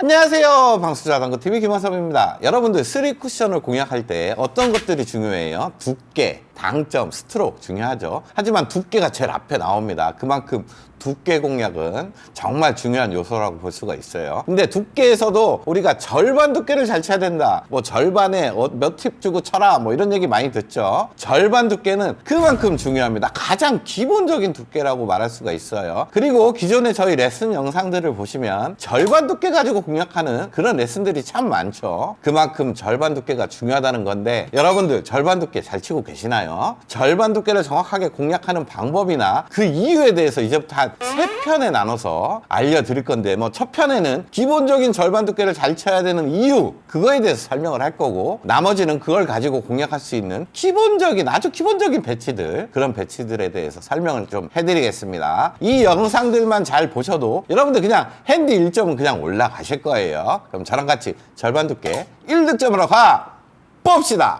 안녕하세요, 방수자당구TV 김원섭입니다. 여러분들 3쿠션을 공략할 때 어떤 것들이 중요해요? 두께, 당점, 스트로크 중요하죠. 하지만 두께가 제일 앞에 나옵니다. 그만큼 두께 공략은 정말 중요한 요소라고 볼 수가 있어요. 근데 두께에서도 우리가 절반 두께를 잘 쳐야 된다, 뭐 절반에 몇 팁 주고 쳐라, 뭐 이런 얘기 많이 듣죠. 절반 두께는 그만큼 중요합니다. 가장 기본적인 두께라고 말할 수가 있어요. 그리고 기존에 저희 레슨 영상들을 보시면 절반 두께 가지고 공략하는 그런 레슨들이 참 많죠. 그만큼 절반 두께가 중요하다는 건데, 여러분들 절반 두께 잘 치고 계시나요? 절반 두께를 정확하게 공략하는 방법이나 그 이유에 대해서 이제부터 한 3편에 나눠서 알려드릴 건데, 뭐 첫 편에는 기본적인 절반 두께를 잘 쳐야 되는 이유, 그거에 대해서 설명을 할 거고, 나머지는 그걸 가지고 공략할 수 있는 기본적인, 아주 기본적인 배치들, 그런 배치들에 대해서 설명을 좀 해드리겠습니다. 이 영상들만 잘 보셔도 여러분들 그냥 핸디 1점은 그냥 올라가실 거예요. 그럼 저랑 같이 절반 두께 1득점으로 가 봅시다.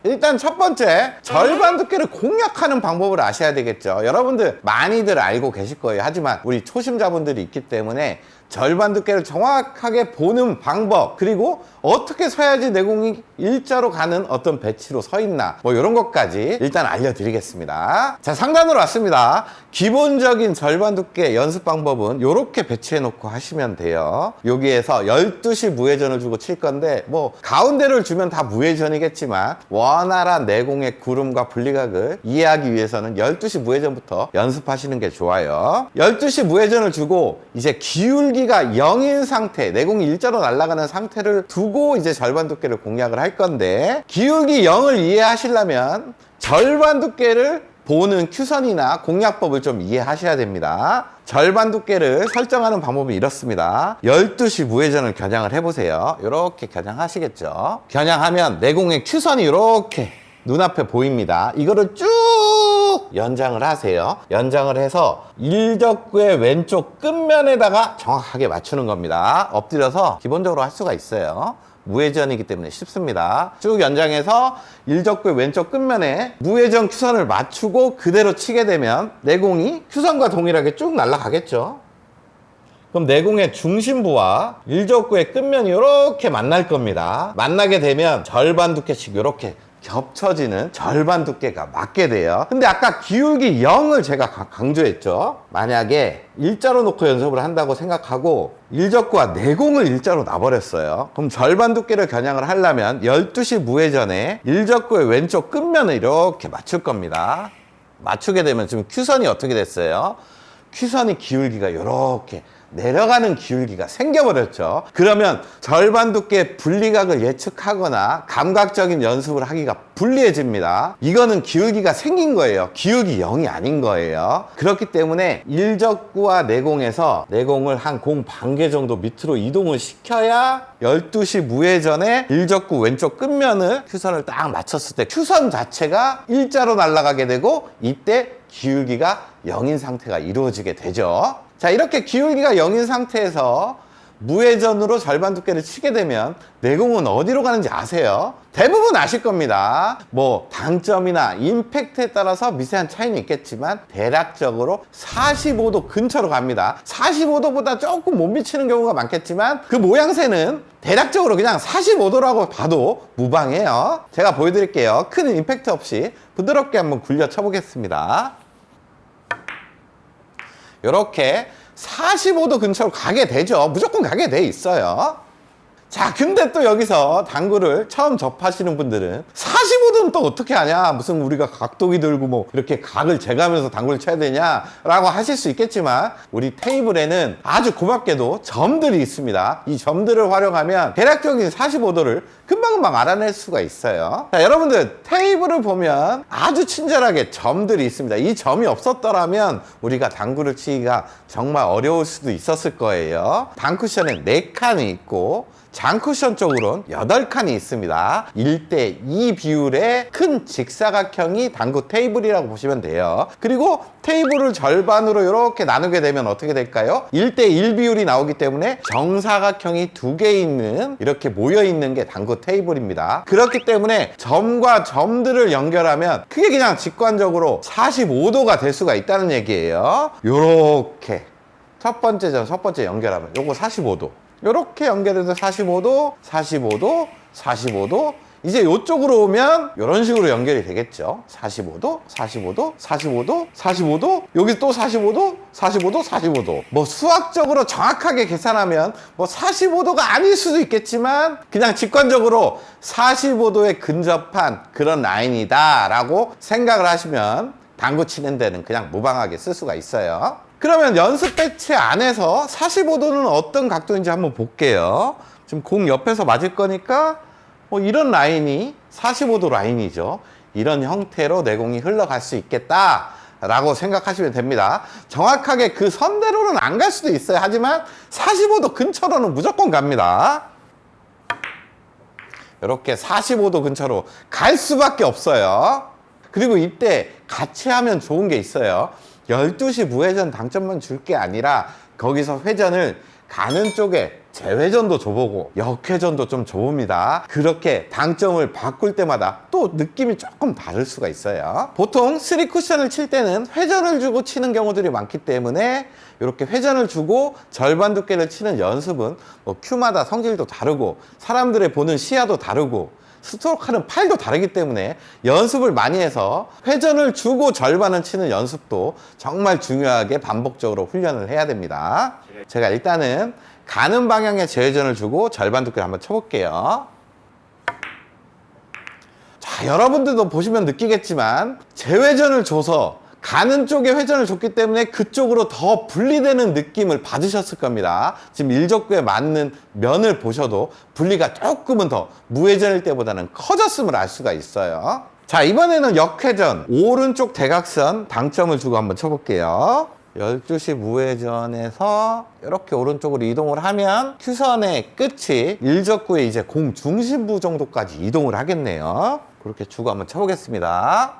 일단 첫 번째, 절반 두께를 공략하는 방법을 아셔야 되겠죠. 여러분들 많이들 알고 계실 거예요. 하지만 우리 초심자분들이 있기 때문에 절반 두께를 정확하게 보는 방법, 그리고 어떻게 서야지 내 공이 일자로 가는 어떤 배치로 서 있나, 뭐 이런 것까지 일단 알려드리겠습니다. 자, 상단으로 왔습니다. 기본적인 절반 두께 연습 방법은 이렇게 배치해 놓고 하시면 돼요. 여기에서 12시 무회전을 주고 칠 건데, 뭐 가운데를 주면 다 무회전이겠지만 원활한 내공의 구름과 분리각을 이해하기 위해서는 12시 무회전부터 연습하시는 게 좋아요. 12시 무회전을 주고 이제 기울기가 0인 상태, 내공이 일자로 날아가는 상태를 두고 이제 절반 두께를 공략을 할 건데, 기울기 0을 이해하시려면 절반 두께를 보는 큐선이나 공략법을 좀 이해하셔야 됩니다. 절반 두께를 설정하는 방법이 이렇습니다. 12시 무회전을 겨냥을 해보세요. 이렇게 겨냥하시겠죠. 겨냥하면 내공의 큐선이 이렇게 눈앞에 보입니다. 이거를 쭉 연장을 하세요. 연장을 해서 일적구의 왼쪽 끝면에다가 정확하게 맞추는 겁니다. 엎드려서 기본적으로 할 수가 있어요. 무회전이기 때문에 쉽습니다. 쭉 연장해서 일적구의 왼쪽 끝면에 무회전 큐선을 맞추고 그대로 치게 되면 내공이 큐선과 동일하게 쭉 날아가겠죠. 그럼 내공의 중심부와 일적구의 끝면이 이렇게 만날 겁니다. 만나게 되면 절반 두께씩 이렇게 겹쳐지는 절반 두께가 맞게 돼요. 근데 아까 기울기 0을 제가 강조했죠. 만약에 일자로 놓고 연습을 한다고 생각하고 일적구와 내공을 일자로 놔버렸어요. 그럼 절반 두께를 겨냥을 하려면 12시 무회전에 일적구의 왼쪽 끝면을 이렇게 맞출 겁니다. 맞추게 되면 지금 큐선이 어떻게 됐어요? 큐선이 기울기가 이렇게 내려가는 기울기가 생겨버렸죠. 그러면 절반 두께 분리각을 예측하거나 감각적인 연습을 하기가 불리해집니다. 이거는 기울기가 생긴 거예요. 기울기 0이 아닌 거예요. 그렇기 때문에 일적구와 내공에서 내공을 한 공 반개 정도 밑으로 이동을 시켜야 12시 무회전에 일적구 왼쪽 끝면을 큐선을 딱 맞췄을 때 큐선 자체가 일자로 날아가게 되고, 이때 기울기가 0인 상태가 이루어지게 되죠. 자, 이렇게 기울기가 0인 상태에서 무회전으로 절반 두께를 치게 되면 내공은 어디로 가는지 아세요? 대부분 아실 겁니다. 뭐 당점이나 임팩트에 따라서 미세한 차이는 있겠지만 대략적으로 45도 근처로 갑니다. 45도보다 조금 못 미치는 경우가 많겠지만 그 모양새는 대략적으로 그냥 45도라고 봐도 무방해요. 제가 보여드릴게요. 큰 임팩트 없이 부드럽게 한번 굴려 쳐보겠습니다. 이렇게 45도 근처로 가게 되죠. 무조건 가게 돼 있어요. 자, 근데 또 여기서 당구를 처음 접하시는 분들은 45도는 또 어떻게 하냐, 무슨 우리가 각도기 들고 뭐 이렇게 각을 재가면서 당구를 쳐야 되냐 라고 하실 수 있겠지만, 우리 테이블에는 아주 고맙게도 점들이 있습니다. 이 점들을 활용하면 대략적인 45도를 금방금방 알아낼 수가 있어요. 자, 여러분들 테이블을 보면 아주 친절하게 점들이 있습니다. 이 점이 없었더라면 우리가 당구를 치기가 정말 어려울 수도 있었을 거예요. 당쿠션에 4칸이 있고 장쿠션 쪽으로는 8칸이 있습니다. 1대2 비율의 큰 직사각형이 당구 테이블이라고 보시면 돼요. 그리고 테이블을 절반으로 이렇게 나누게 되면 어떻게 될까요? 1대1 비율이 나오기 때문에 정사각형이 2개 있는, 이렇게 모여 있는 게 당구 테이블입니다. 그렇기 때문에 점과 점들을 연결하면 그게 그냥 직관적으로 45도가 될 수가 있다는 얘기예요. 요렇게 첫 번째 연결하면 요거 45도, 요렇게 연결해서 45도, 45도, 45도. 이제 요쪽으로 오면 이런 식으로 연결이 되겠죠. 45도, 45도, 45도, 45도, 여기 또 45도, 45도, 45도. 뭐 수학적으로 정확하게 계산하면 뭐 45도가 아닐 수도 있겠지만 그냥 직관적으로 45도에 근접한 그런 라인이다 라고 생각을 하시면 당구 치는 데는 그냥 무방하게 쓸 수가 있어요. 그러면 연습 배치 안에서 45도는 어떤 각도인지 한번 볼게요. 지금 공 옆에서 맞을 거니까 이런 라인이 45도 라인이죠. 이런 형태로 내 공이 흘러갈 수 있겠다 라고 생각하시면 됩니다. 정확하게 그 선대로는 안 갈 수도 있어요. 하지만 45도 근처로는 무조건 갑니다. 이렇게 45도 근처로 갈 수밖에 없어요. 그리고 이때 같이 하면 좋은 게 있어요. 12시 무회전 당점만 줄 게 아니라 거기서 회전을 가는 쪽에 재회전도 줘보고 역회전도 좀 줘봅니다. 그렇게 당점을 바꿀 때마다 또 느낌이 조금 다를 수가 있어요. 보통 3쿠션을 칠 때는 회전을 주고 치는 경우들이 많기 때문에 이렇게 회전을 주고 절반 두께를 치는 연습은 뭐 큐마다 성질도 다르고 사람들의 보는 시야도 다르고 스트로크 하는 팔도 다르기 때문에 연습을 많이 해서 회전을 주고 절반을 치는 연습도 정말 중요하게 반복적으로 훈련을 해야 됩니다. 제가 일단은 가는 방향에 재회전을 주고 절반 두께를 한번 쳐볼게요. 자, 여러분들도 보시면 느끼겠지만 재회전을 줘서 가는 쪽에 회전을 줬기 때문에 그쪽으로 더 분리되는 느낌을 받으셨을 겁니다. 지금 일적구에 맞는 면을 보셔도 분리가 조금은 더 무회전일 때보다는 커졌음을 알 수가 있어요. 자, 이번에는 역회전 오른쪽 대각선 당점을 주고 한번 쳐볼게요. 12시 무회전에서 이렇게 오른쪽으로 이동을 하면 큐선의 끝이 일적구의 이제 공 중심부 정도까지 이동을 하겠네요. 그렇게 주고 한번 쳐보겠습니다.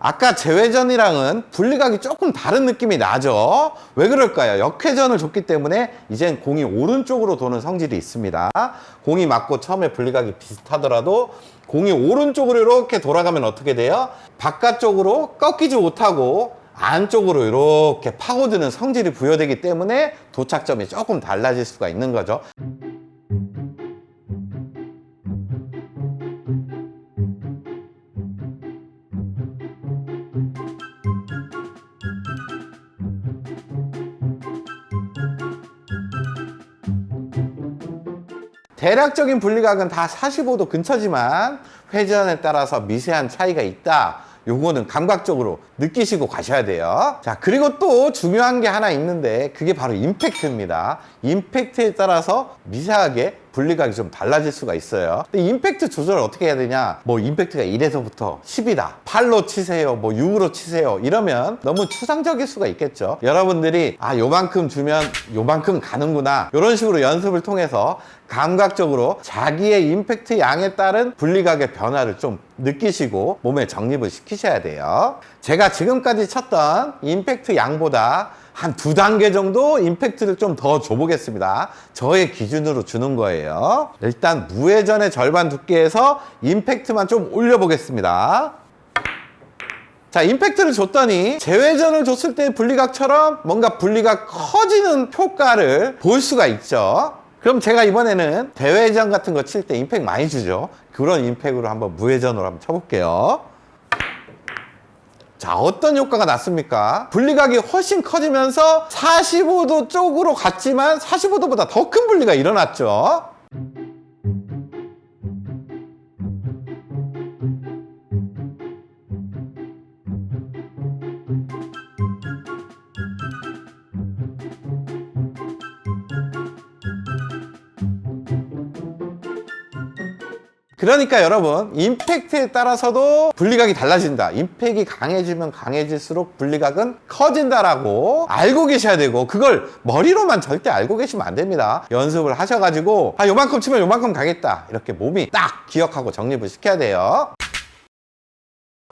아까 재회전이랑은 분리각이 조금 다른 느낌이 나죠. 왜 그럴까요? 역회전을 줬기 때문에 이젠 공이 오른쪽으로 도는 성질이 있습니다. 공이 맞고 처음에 분리각이 비슷하더라도 공이 오른쪽으로 이렇게 돌아가면 어떻게 돼요? 바깥쪽으로 꺾이지 못하고 안쪽으로 이렇게 파고드는 성질이 부여되기 때문에 도착점이 조금 달라질 수가 있는 거죠. 대략적인 분리각은 다 45도 근처지만 회전에 따라서 미세한 차이가 있다. 요거는 감각적으로 느끼시고 가셔야 돼요. 자, 그리고 또 중요한 게 하나 있는데 그게 바로 임팩트입니다. 임팩트에 따라서 미세하게 분리각이 좀 달라질 수가 있어요. 근데 임팩트 조절을 어떻게 해야 되냐? 뭐 임팩트가 1에서부터 10이다. 8로 치세요. 뭐 6으로 치세요. 이러면 너무 추상적일 수가 있겠죠. 여러분들이 요만큼 주면 요만큼 가는구나. 이런 식으로 연습을 통해서 감각적으로 자기의 임팩트 양에 따른 분리각의 변화를 좀 느끼시고 몸에 정립을 시키셔야 돼요. 제가 지금까지 쳤던 임팩트 양보다 한 2단계 정도 임팩트를 좀 더 줘보겠습니다. 저의 기준으로 주는 거예요. 일단 무회전의 절반 두께에서 임팩트만 좀 올려보겠습니다. 자, 임팩트를 줬더니 재회전을 줬을 때 분리각처럼 뭔가 분리가 커지는 효과를 볼 수가 있죠. 그럼 제가 이번에는 대회전 같은 거 칠 때 임팩트 많이 주죠. 그런 임팩트로 한번 무회전으로 한번 쳐볼게요. 자, 어떤 효과가 났습니까? 분리각이 훨씬 커지면서 45도 쪽으로 갔지만 45도보다 더 큰 분리가 일어났죠. 그러니까 여러분, 임팩트에 따라서도 분리각이 달라진다. 임팩이 강해지면 강해질수록 분리각은 커진다라고 알고 계셔야 되고, 그걸 머리로만 절대 알고 계시면 안 됩니다. 연습을 하셔가지고 요만큼 치면 요만큼 가겠다, 이렇게 몸이 딱 기억하고 정립을 시켜야 돼요.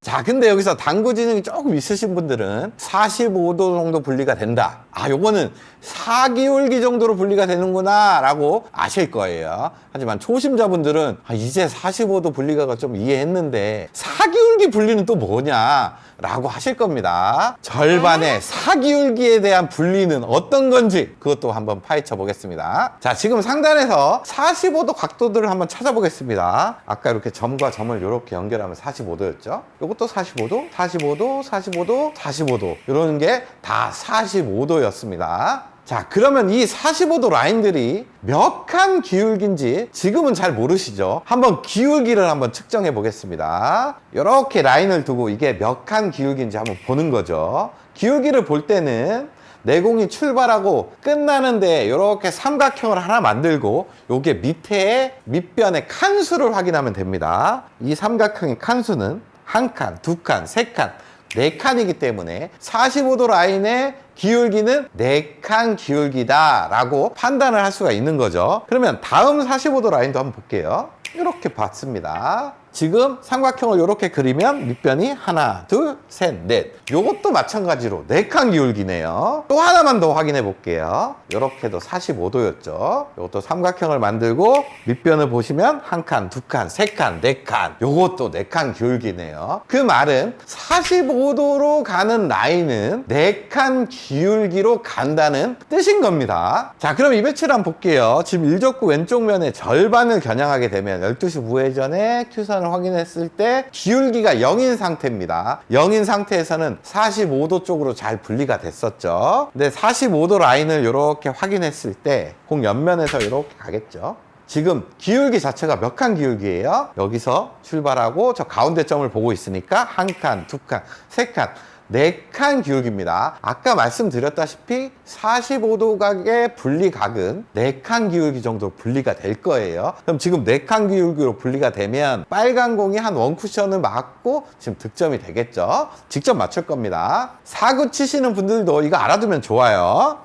자, 근데 여기서 당구 지능이 조금 있으신 분들은 45도 정도 분리가 된다. 요거는 4기울기 정도로 분리가 되는구나 라고 아실 거예요. 하지만 초심자분들은 이제 45도 분리가 좀 이해했는데 4기울기 분리는 또 뭐냐 라고 하실 겁니다. 절반의 4기울기에 대한 분리는 어떤 건지 그것도 한번 파헤쳐 보겠습니다. 자, 지금 상단에서 45도 각도들을 한번 찾아보겠습니다. 아까 이렇게 점과 점을 이렇게 연결하면 45도였죠. 이것도 45도, 45도, 45도, 45도, 이런 게 다 45도였습니다. 자, 그러면 이 45도 라인들이 몇 칸 기울기인지 지금은 잘 모르시죠? 한번 기울기를 한번 측정해 보겠습니다. 이렇게 라인을 두고 이게 몇 칸 기울기인지 한번 보는 거죠. 기울기를 볼 때는 내공이 출발하고 끝나는데 이렇게 삼각형을 하나 만들고 요게 밑에 밑변의 칸수를 확인하면 됩니다. 이 삼각형의 칸수는 한 칸, 두 칸, 세 칸, 네 칸이기 때문에 45도 라인의 기울기는 4칸 기울기다 라고 판단을 할 수가 있는 거죠. 그러면 다음 45도 라인도 한번 볼게요. 이렇게 봤습니다. 지금 삼각형을 이렇게 그리면 밑변이 하나, 둘, 셋, 넷. 요것도 마찬가지로 4칸 기울기네요. 또 하나만 더 확인해 볼게요. 이렇게도 45도였죠. 요것도 삼각형을 만들고 밑변을 보시면 한 칸, 두 칸, 세 칸, 네 칸. 요것도 4칸 기울기네요. 그 말은 45도로 가는 라인은 4칸 기울기로 간다는 뜻인 겁니다. 자, 그럼 이 배치를 한번 볼게요. 지금 일적구 왼쪽 면의 절반을 겨냥하게 되면 12시 우회전에 큐선을 확인했을 때 기울기가 0인 상태입니다. 0인 상태에서는 45도 쪽으로 잘 분리가 됐었죠. 근데 45도 라인을 이렇게 확인했을 때 공 옆면에서 이렇게 가겠죠. 지금 기울기 자체가 몇 칸 기울기예요? 여기서 출발하고 저 가운데 점을 보고 있으니까 한 칸, 두 칸, 세 칸, 4칸 기울기입니다. 아까 말씀드렸다시피 45도 각의 분리각은 4칸 기울기 정도 분리가 될 거예요. 그럼 지금 4칸 기울기로 분리가 되면 빨간 공이 한 원쿠션을 맞고 지금 득점이 되겠죠. 직접 맞출 겁니다. 사구 치시는 분들도 이거 알아두면 좋아요.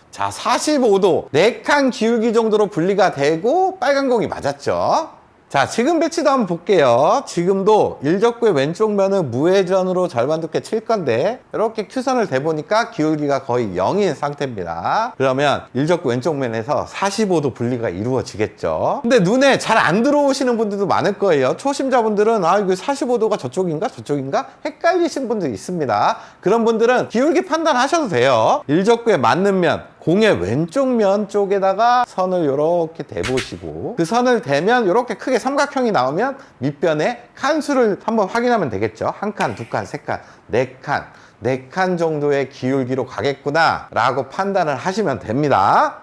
자, 45도 4칸 기울기 정도로 분리가 되고 빨간 공이 맞았죠. 자, 지금 배치도 한번 볼게요. 지금도 일적구의 왼쪽 면은 무회전으로 절반 두께 칠 건데 이렇게 큐선을 대보니까 기울기가 거의 0인 상태입니다. 그러면 일적구 왼쪽 면에서 45도 분리가 이루어지겠죠. 근데 눈에 잘 안 들어오시는 분들도 많을 거예요. 초심자분들은 이거 45도가 저쪽인가 저쪽인가 헷갈리신 분들이 있습니다. 그런 분들은 기울기 판단하셔도 돼요. 일적구에 맞는 면, 공의 왼쪽 면 쪽에다가 선을 이렇게 대보시고 그 선을 대면 이렇게 크게 삼각형이 나오면 밑변에 칸수를 한번 확인하면 되겠죠. 한 칸, 두 칸, 세 칸, 네 칸, 4칸 정도의 기울기로 가겠구나 라고 판단을 하시면 됩니다.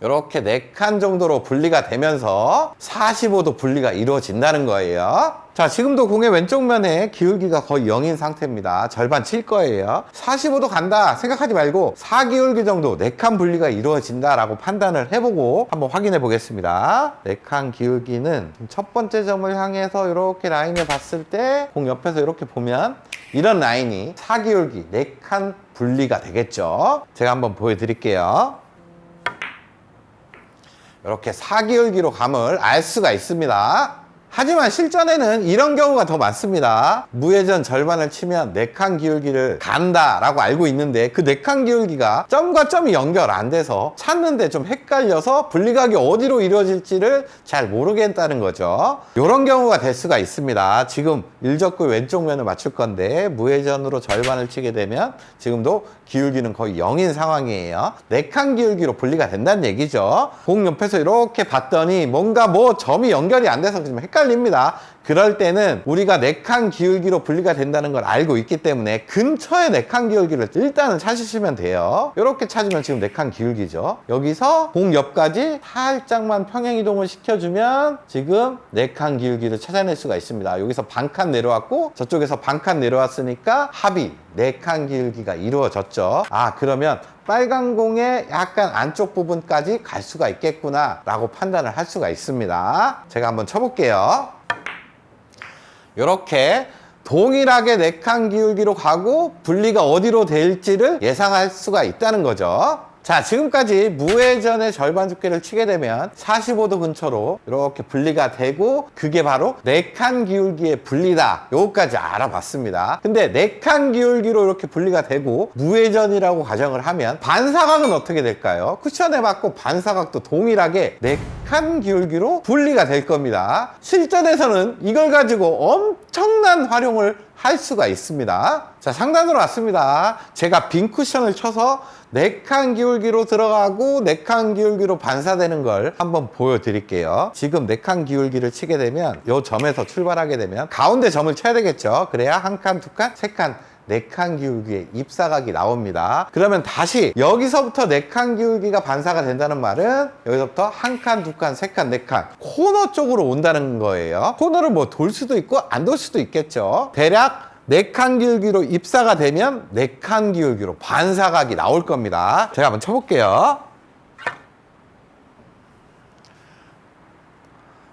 이렇게 4칸 정도로 분리가 되면서 45도 분리가 이루어진다는 거예요. 자, 지금도 공의 왼쪽 면에 기울기가 거의 0인 상태입니다. 절반 칠 거예요. 45도 간다 생각하지 말고 4기울기 정도 4칸 분리가 이루어진다 라고 판단을 해보고 한번 확인해 보겠습니다. 4칸 기울기는 첫 번째 점을 향해서 이렇게 라인을 봤을 때 공 옆에서 이렇게 보면 이런 라인이 4기울기 4칸 분리가 되겠죠. 제가 한번 보여드릴게요. 이렇게 4기울기로 감을 알 수가 있습니다. 하지만 실전에는 이런 경우가 더 많습니다. 무회전 절반을 치면 4칸 기울기를 간다라고 알고 있는데 그 4칸 기울기가 점과 점이 연결 안 돼서 찾는데 좀 헷갈려서 분리각이 어디로 이루어질지를 잘 모르겠다는 거죠. 이런 경우가 될 수가 있습니다. 지금 일적구 왼쪽 면을 맞출 건데 무회전으로 절반을 치게 되면 지금도 기울기는 거의 0인 상황이에요. 4칸 기울기로 분리가 된다는 얘기죠. 공 옆에서 이렇게 봤더니 뭔가 점이 연결이 안 돼서 좀 헷갈립니다. 그럴 때는 우리가 4칸 기울기로 분리가 된다는 걸 알고 있기 때문에 근처에 4칸 기울기를 일단은 찾으시면 돼요. 이렇게 찾으면 지금 4칸 기울기죠. 여기서 공 옆까지 살짝만 평행이동을 시켜주면 지금 4칸 기울기를 찾아낼 수가 있습니다. 여기서 반칸 내려왔고 저쪽에서 반칸 내려왔으니까 합이 4칸 기울기가 이루어졌죠. 아, 그러면 빨간 공의 약간 안쪽 부분까지 갈 수가 있겠구나 라고 판단을 할 수가 있습니다. 제가 한번 쳐볼게요. 이렇게 동일하게 4칸 기울기로 가고 분리가 어디로 될지를 예상할 수가 있다는 거죠. 자, 지금까지 무회전의 절반 두께를 치게 되면 45도 근처로 이렇게 분리가 되고 그게 바로 4칸 기울기의 분리다. 요거까지 알아봤습니다. 근데 4칸 기울기로 이렇게 분리가 되고 무회전이라고 가정을 하면 반사각은 어떻게 될까요? 쿠션에 맞고 반사각도 동일하게 4칸 기울기로 분리가 될 겁니다. 실전에서는 이걸 가지고 엄청난 활용을 할 수가 있습니다. 자, 상단으로 왔습니다. 제가 빈 쿠션을 쳐서 4칸 기울기로 들어가고 4칸 기울기로 반사되는 걸 한번 보여드릴게요. 지금 4칸 기울기를 치게 되면 이 점에서 출발하게 되면 가운데 점을 쳐야 되겠죠. 그래야 1칸, 2칸, 3칸 4칸 기울기의 입사각이 나옵니다. 그러면 다시 여기서부터 4칸 기울기가 반사가 된다는 말은 여기서부터 1칸, 2칸, 3칸, 4칸 코너 쪽으로 온다는 거예요. 코너를 뭐 돌 수도 있고 안 돌 수도 있겠죠. 대략 4칸 기울기로 입사가 되면 4칸 기울기로 반사각이 나올 겁니다. 제가 한번 쳐볼게요.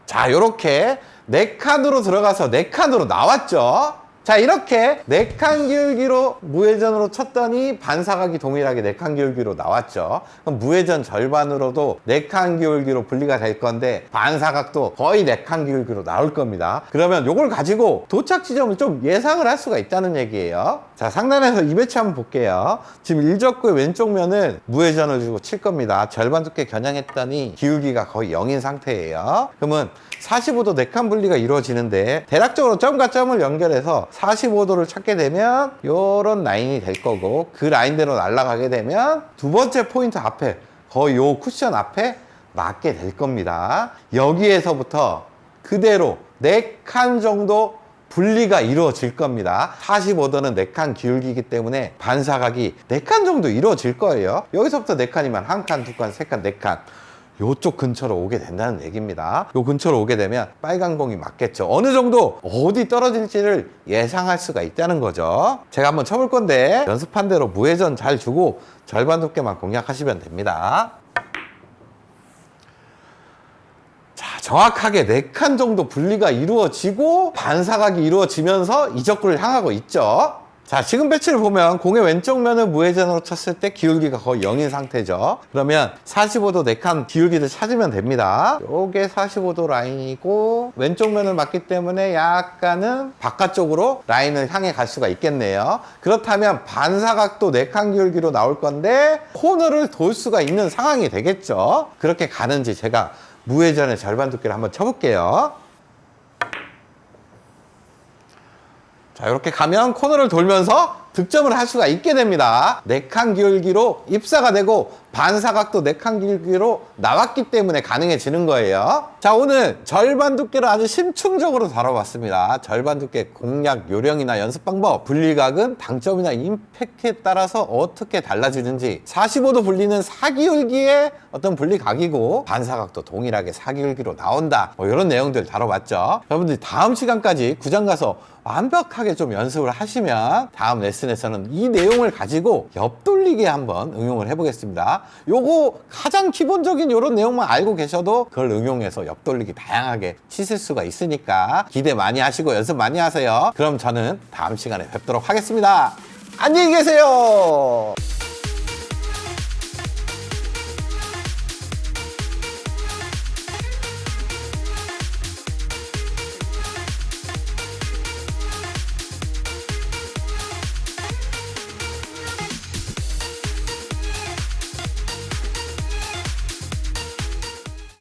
자, 이렇게 4칸으로 들어가서 4칸으로 나왔죠. 자, 이렇게 4칸 기울기로 무회전으로 쳤더니 반사각이 동일하게 4칸 기울기로 나왔죠. 그럼 무회전 절반으로도 4칸 기울기로 분리가 될 건데 반사각도 거의 4칸 기울기로 나올 겁니다. 그러면 이걸 가지고 도착 지점을 좀 예상을 할 수가 있다는 얘기예요. 자, 상단에서 이 배치 한번 볼게요. 지금 일적구의 왼쪽 면은 무회전을 주고 칠 겁니다. 절반 두께 겨냥했더니 기울기가 거의 0인 상태예요. 그러면 45도 4칸 분리가 이루어지는데 대략적으로 점과 점을 연결해서 45도를 찾게 되면 이런 라인이 될 거고 그 라인대로 날아가게 되면 두 번째 포인트 앞에 거의 요 쿠션 앞에 맞게 될 겁니다. 여기에서부터 그대로 4칸 정도 분리가 이루어질 겁니다. 45도는 4칸 기울기이기 때문에 반사각이 4칸 정도 이루어질 거예요. 여기서부터 4칸이면 1칸, 2칸, 3칸, 4칸 요쪽 근처로 오게 된다는 얘기입니다. 요 근처로 오게 되면 빨간 공이 맞겠죠. 어느 정도 어디 떨어질지를 예상할 수가 있다는 거죠. 제가 한번 쳐볼 건데 연습한 대로 무회전 잘 주고 절반 두께만 공략하시면 됩니다. 자, 정확하게 4칸 정도 분리가 이루어지고 반사각이 이루어지면서 이적구를 향하고 있죠. 자, 지금 배치를 보면 공의 왼쪽 면을 무회전으로 쳤을 때 기울기가 거의 0인 상태죠. 그러면 45도 4칸 기울기를 찾으면 됩니다. 요게 45도 라인이고 왼쪽 면을 맞기 때문에 약간은 바깥쪽으로 라인을 향해 갈 수가 있겠네요. 그렇다면 반사각도 4칸 기울기로 나올 건데 코너를 돌 수가 있는 상황이 되겠죠. 그렇게 가는지 제가 무회전의 절반 두께를 한번 쳐볼게요. 자, 이렇게 가면 코너를 돌면서 득점을 할 수가 있게 됩니다. 4칸 기울기로 입사가 되고 반사각도 4칸 기울기로 나왔기 때문에 가능해지는 거예요. 자, 오늘 절반 두께를 아주 심층적으로 다뤄봤습니다. 절반 두께 공략 요령이나 연습 방법, 분리각은 당점이나 임팩트에 따라서 어떻게 달라지는지 45도 분리는 4기울기의 어떤 분리각이고 반사각도 동일하게 4기울기로 나온다. 뭐 이런 내용들 다뤄봤죠. 여러분들이 다음 시간까지 구장 가서 완벽하게 좀 연습을 하시면 다음 레슨에서는 이 내용을 가지고 옆돌리기에 한번 응용을 해보겠습니다. 요거 가장 기본적인 이런 내용만 알고 계셔도 그걸 응용해서 옆돌리기 다양하게 치실 수가 있으니까 기대 많이 하시고 연습 많이 하세요. 그럼 저는 다음 시간에 뵙도록 하겠습니다. 안녕히 계세요.